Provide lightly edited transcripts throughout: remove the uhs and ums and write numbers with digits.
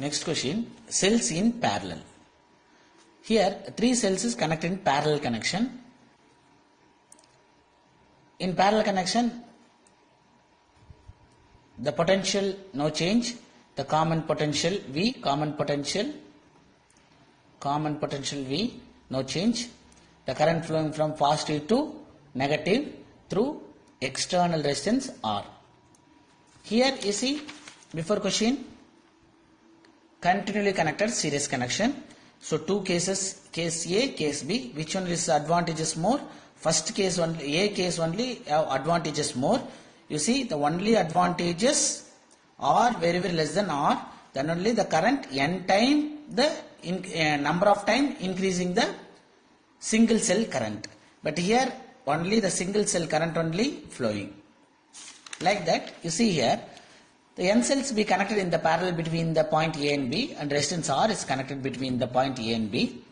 Next question, cells in parallel. Here 3 cells is connected in parallel connection. In parallel connection, the potential no change, the common potential V, common potential V no change, the current flowing from positive to negative through external resistance R. Here you see before question, continually connected series connection. So 2 cases, case A, case B, which one is advantageous more? First case only, A case only advantages more. You see the only advantages are very less than R, then only the current n time the number of time increasing the single cell current. But here only the single cell current only flowing. Like that you see here the n cells be connected in the parallel between the point A and B, and resistance R is connected between the point A and B.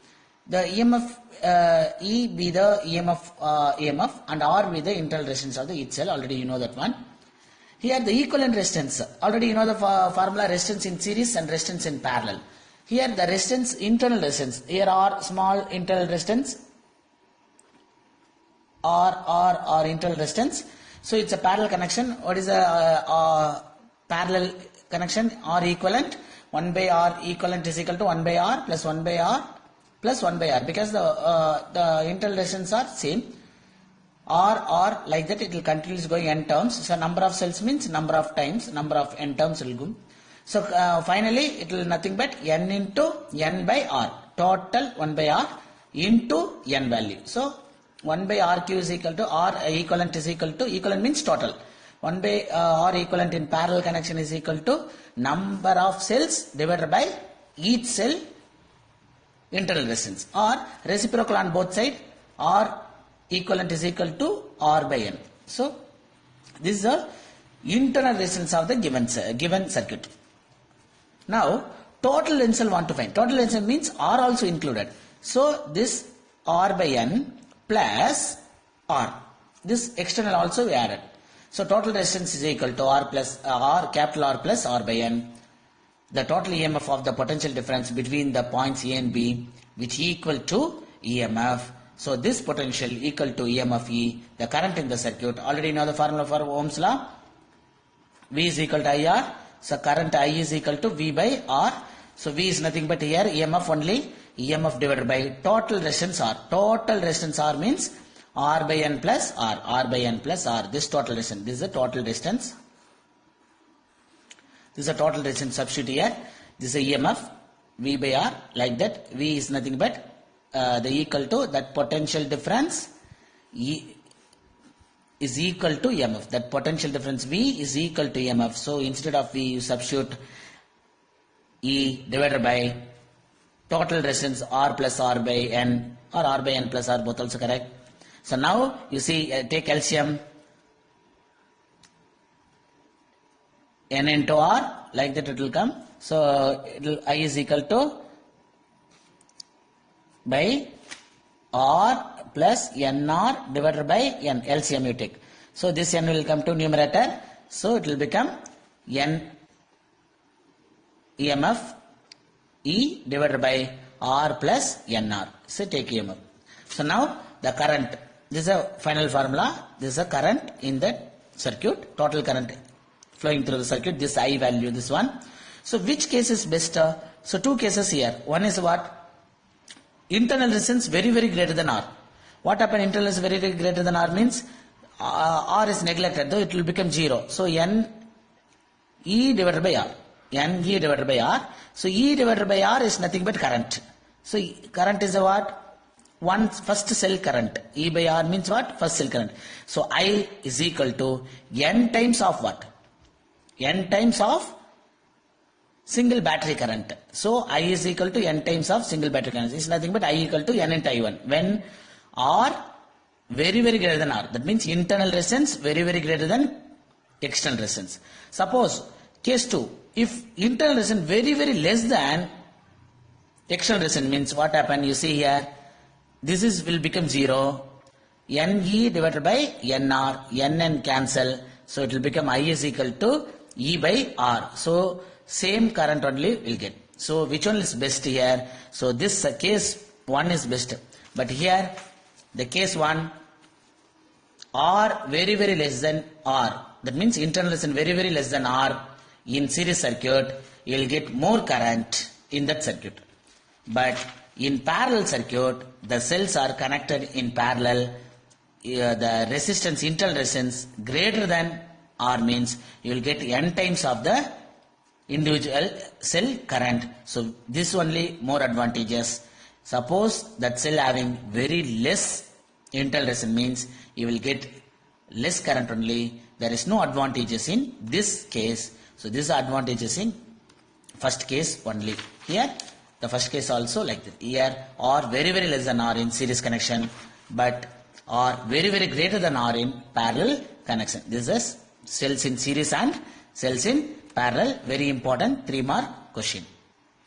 The EMF E be the EMF and R be the internal resistance of the each cell. Already you know that one. Here the equivalent resistance. Already you know the formula, resistance in series and resistance in parallel. Here the resistance, internal resistance. Here R small internal resistance. R internal resistance. So it's a parallel connection. What is a parallel connection? R equivalent. 1 by R equivalent is equal to 1 by R plus 1 by R plus 1 by R, because the internal resistance are same. R like that it will continuously going n terms. So number of cells means number of times, number of n terms will go. So finally it will nothing but n into n by R, total 1 by R into n value. So 1 by RQ is equal to R equivalent is equal to, equivalent means total. 1 by R equivalent in parallel connection is equal to number of cells divided by each cell internal resistance, or reciprocal on both sides. R equivalent is equal to R by N. So this is the internal resistance of the given circuit. Now total resistance want to find. Total resistance means R also included. So this R by N plus R, this external also we added. So total resistance is equal to R plus capital R plus R by N. The total EMF of the potential difference between the points A and B, which equal to EMF. So this potential equal to EMF E, the current in the circuit. Already know the formula for Ohm's law. V is equal to IR. So current I is equal to V by R. So V is nothing but here EMF only, EMF divided by total resistance R. Total resistance R means R by N plus R, R by N plus R. This total resistance, this is the total resistance. This is a total resistance, substitute here. This is a EMF V by R, like that. V is nothing but the equal to that potential difference E is equal to EMF. That potential difference V is equal to EMF. So instead of V you substitute E divided by total resistance R plus R by N, or R by N plus R, both also correct. So now you see take LCM, N into R, like that it will come. So I is equal to by R plus NR divided by N, LCM you take. So this N will come to numerator. So it will become N EMF E divided by R plus NR. So take EMF. So now the current, this is a final formula. This is a current in the circuit, total current flowing through the circuit, this I value, this one. So which case is best? So 2 cases here. One is what? Internal resistance very greater than R. What happened? Internal is very greater than R means R is neglected, though it will become 0. So N E divided by R. N E divided by R. So E divided by R is nothing but current. So current is a what? First cell current. E by R means what? First cell current. So I is equal to N times of what? N times of single battery current. So I is equal to N times of single battery current. It's nothing but I equal to N into I1. When R very greater than R, that means internal resistance very greater than external resistance. Suppose case 2, if internal resistance very less than external resistance, means what happened? You see here, this is will become 0. NE divided by NR, NN cancel. So it will become I is equal to E by R. So same current only will get. So which one is best here? So this case 1 is best. But here the case 1, R very less than R. That means internal resistance very less than R in series circuit, you will get more current in that circuit. But in parallel circuit, the cells are connected in parallel. The resistance, internal resistance greater than R means you will get n times of the individual cell current. So this only more advantageous. Suppose that cell having very less internal resistance means you will get less current only. There is no advantages in this case. So this is advantages in first case only. Here the first case also like that. Here R very less than R in series connection, but R very greater than R in parallel connection. This is cells in series and cells in parallel. Very important 3-mark question.